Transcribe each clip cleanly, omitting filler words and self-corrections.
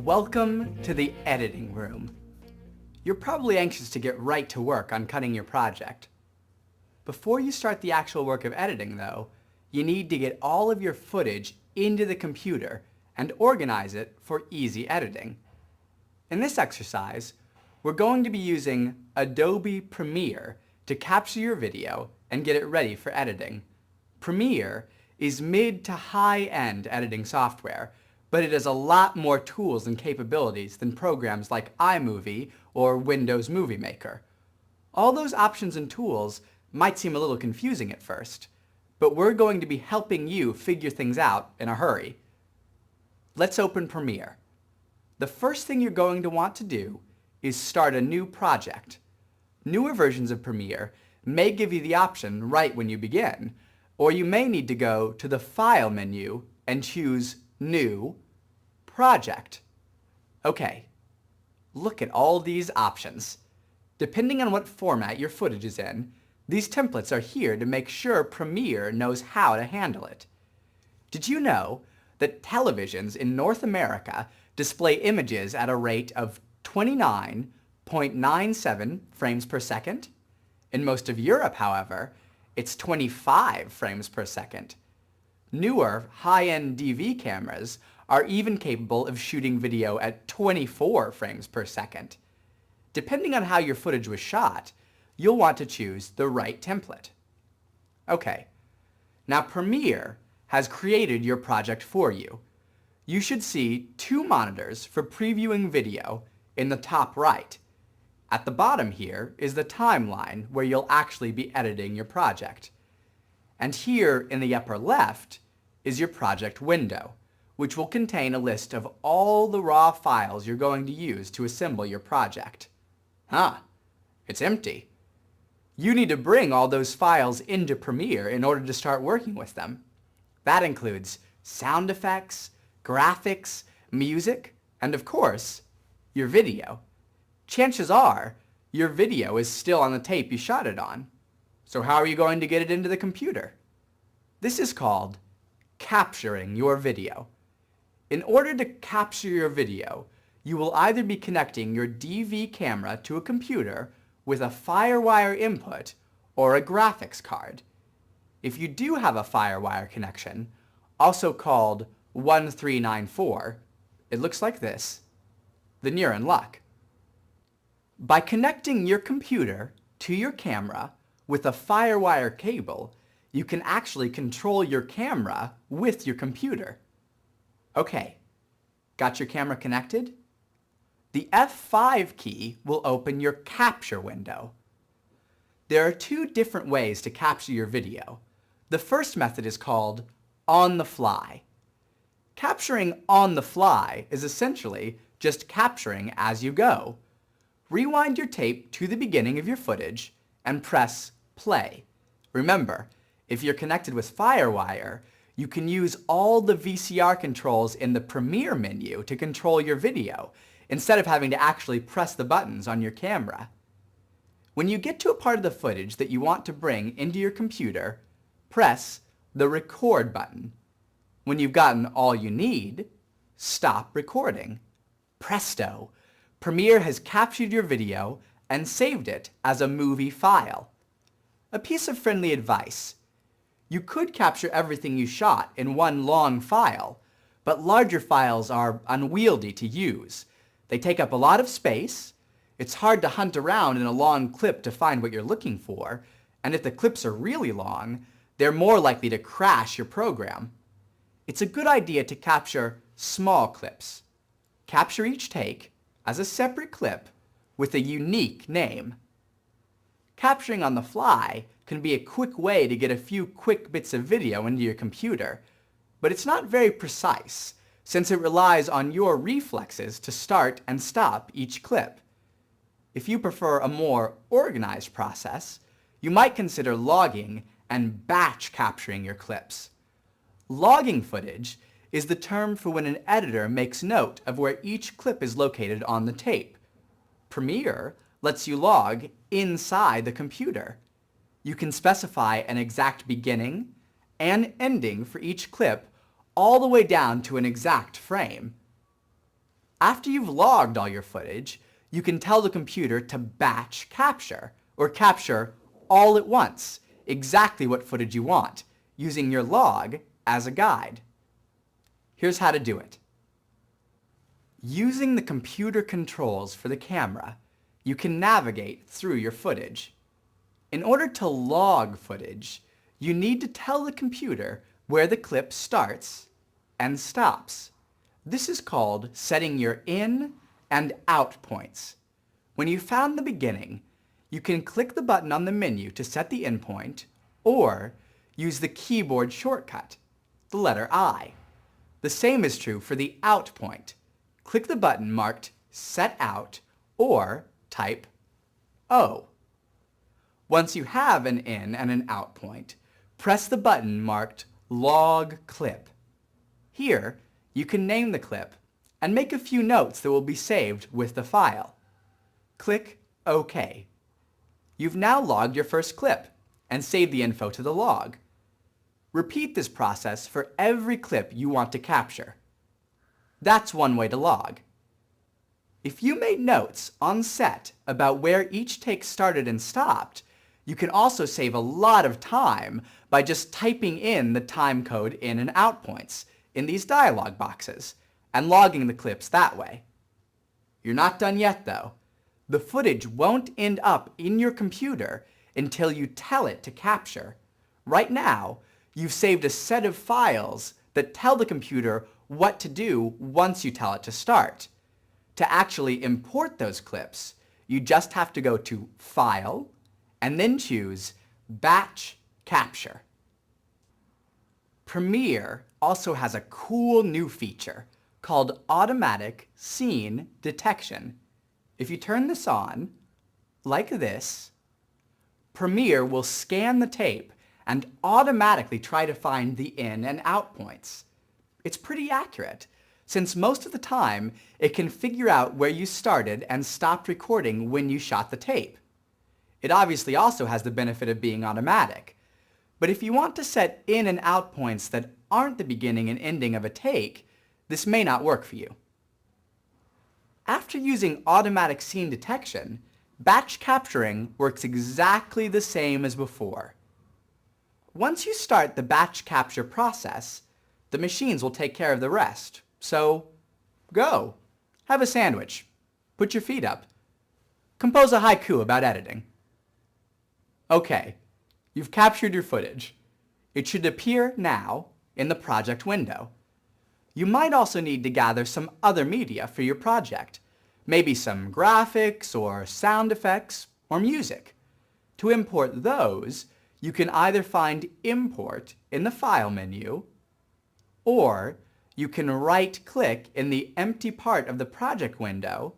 Welcome to the editing room. You're probably anxious to get right to work on cutting your project. Before you start the actual work of editing, though, you need to get all of your footage into the computer and organize it for easy editing. In this exercise, we're going to be using Adobe Premiere to capture your video and get it ready for editing. Premiere is mid to high-end editing software, but it has a lot more tools and capabilities than programs like iMovie or Windows Movie Maker. All those options and tools might seem a little confusing at first, but we're going to be helping you figure things out in a hurry. Let's open Premiere. The first thing you're going to want to do is start a new project. Newer versions of Premiere may give you the option right when you begin, or you may need to go to the File menu and choose New, Project. Okay, look at all these options. Depending on what format your footage is in, these templates are here to make sure Premiere knows how to handle it. Did you know that televisions in North America display images at a rate of 29.97 frames per second? In most of Europe, however, it's 25 frames per second. Newer, high-end DV cameras are even capable of shooting video at 24 frames per second. Depending on how your footage was shot, you'll want to choose the right template. Okay, now Premiere has created your project for you. You should see two monitors for previewing video in the top right. At the bottom here is the timeline where you'll actually be editing your project. And here in the upper left is your project window, which will contain a list of all the raw files you're going to use to assemble your project. Huh, it's empty. You need to bring all those files into Premiere in order to start working with them. That includes sound effects, graphics, music, and of course, your video. Chances are, your video is still on the tape you shot it on. So how are you going to get it into the computer? This is called capturing your video. In order to capture your video, you will either be connecting your DV camera to a computer with a FireWire input or a graphics card. If you do have a FireWire connection, also called 1394, it looks like this, then you're in luck. By connecting your computer to your camera with a FireWire cable, you can actually control your camera with your computer. Okay, got your camera connected? The F5 key will open your capture window. There are two different ways to capture your video. The first method is called on the fly. Capturing on the fly is essentially just capturing as you go. Rewind your tape to the beginning of your footage and press play. Remember, if you're connected with FireWire, you can use all the VCR controls in the Premiere menu to control your video, instead of having to actually press the buttons on your camera. When you get to a part of the footage that you want to bring into your computer, press the record button. When you've gotten all you need, stop recording. Presto! Premiere has captured your video and saved it as a movie file. A piece of friendly advice. You could capture everything you shot in one long file, but larger files are unwieldy to use. They take up a lot of space, it's hard to hunt around in a long clip to find what you're looking for, and if the clips are really long, they're more likely to crash your program. It's a good idea to capture small clips. Capture each take as a separate clip with a unique name. Capturing on the fly can be a quick way to get a few quick bits of video into your computer, but it's not very precise, since it relies on your reflexes to start and stop each clip. If you prefer a more organized process, you might consider logging and batch capturing your clips. Logging footage is the term for when an editor makes note of where each clip is located on the tape. Premiere lets you log inside the computer. You can specify an exact beginning and ending for each clip all the way down to an exact frame. After you've logged all your footage, you can tell the computer to batch capture, or capture all at once, exactly what footage you want, using your log as a guide. Here's how to do it. Using the computer controls for the camera, you can navigate through your footage. In order to log footage, you need to tell the computer where the clip starts and stops. This is called setting your in and out points. When you've found the beginning, you can click the button on the menu to set the in point, or use the keyboard shortcut, the letter I. The same is true for the out point. Click the button marked Set Out, or type O. Once you have an in and an out point, press the button marked Log Clip. Here, you can name the clip and make a few notes that will be saved with the file. Click OK. You've now logged your first clip and saved the info to the log. Repeat this process for every clip you want to capture. That's one way to log. If you made notes on set about where each take started and stopped, you can also save a lot of time by just typing in the time code in and out points in these dialog boxes and logging the clips that way. You're not done yet though. The footage won't end up in your computer until you tell it to capture. Right now, you've saved a set of files that tell the computer what to do once you tell it to start. To actually import those clips, you just have to go to File, and then choose Batch Capture. Premiere also has a cool new feature called Automatic Scene Detection. If you turn this on, like this, Premiere will scan the tape and automatically try to find the in and out points. It's pretty accurate, since most of the time it can figure out where you started and stopped recording when you shot the tape. It obviously also has the benefit of being automatic, but if you want to set in and out points that aren't the beginning and ending of a take, this may not work for you. After using automatic scene detection, batch capturing works exactly the same as before. Once you start the batch capture process, the machines will take care of the rest. So, go. Have a sandwich. Put your feet up. Compose a haiku about editing. Okay, you've captured your footage. It should appear now in the project window. You might also need to gather some other media for your project, maybe some graphics or sound effects or music. To import those, you can either find Import in the File menu, or you can right-click in the empty part of the project window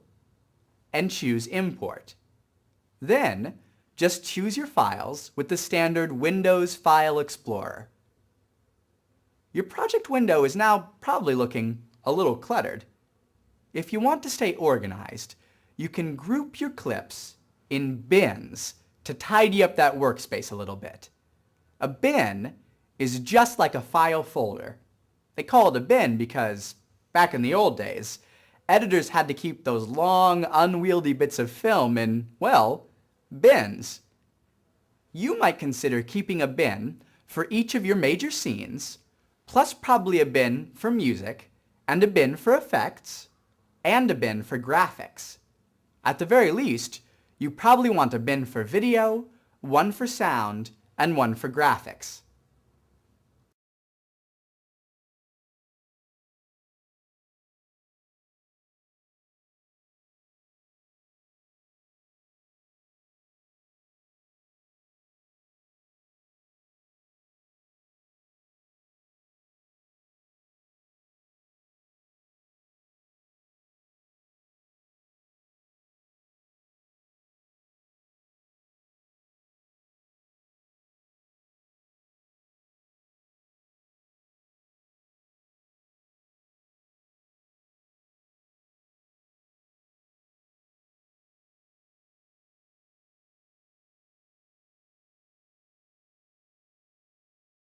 and choose Import. Then, just choose your files with the standard Windows File Explorer. Your project window is now probably looking a little cluttered. If you want to stay organized, you can group your clips in bins to tidy up that workspace a little bit. A bin is just like a file folder. They call it a bin because, back in the old days, editors had to keep those long, unwieldy bits of film in, well, bins. You might consider keeping a bin for each of your major scenes, plus probably a bin for music, and a bin for effects, and a bin for graphics. At the very least, you probably want a bin for video, one for sound, and one for graphics.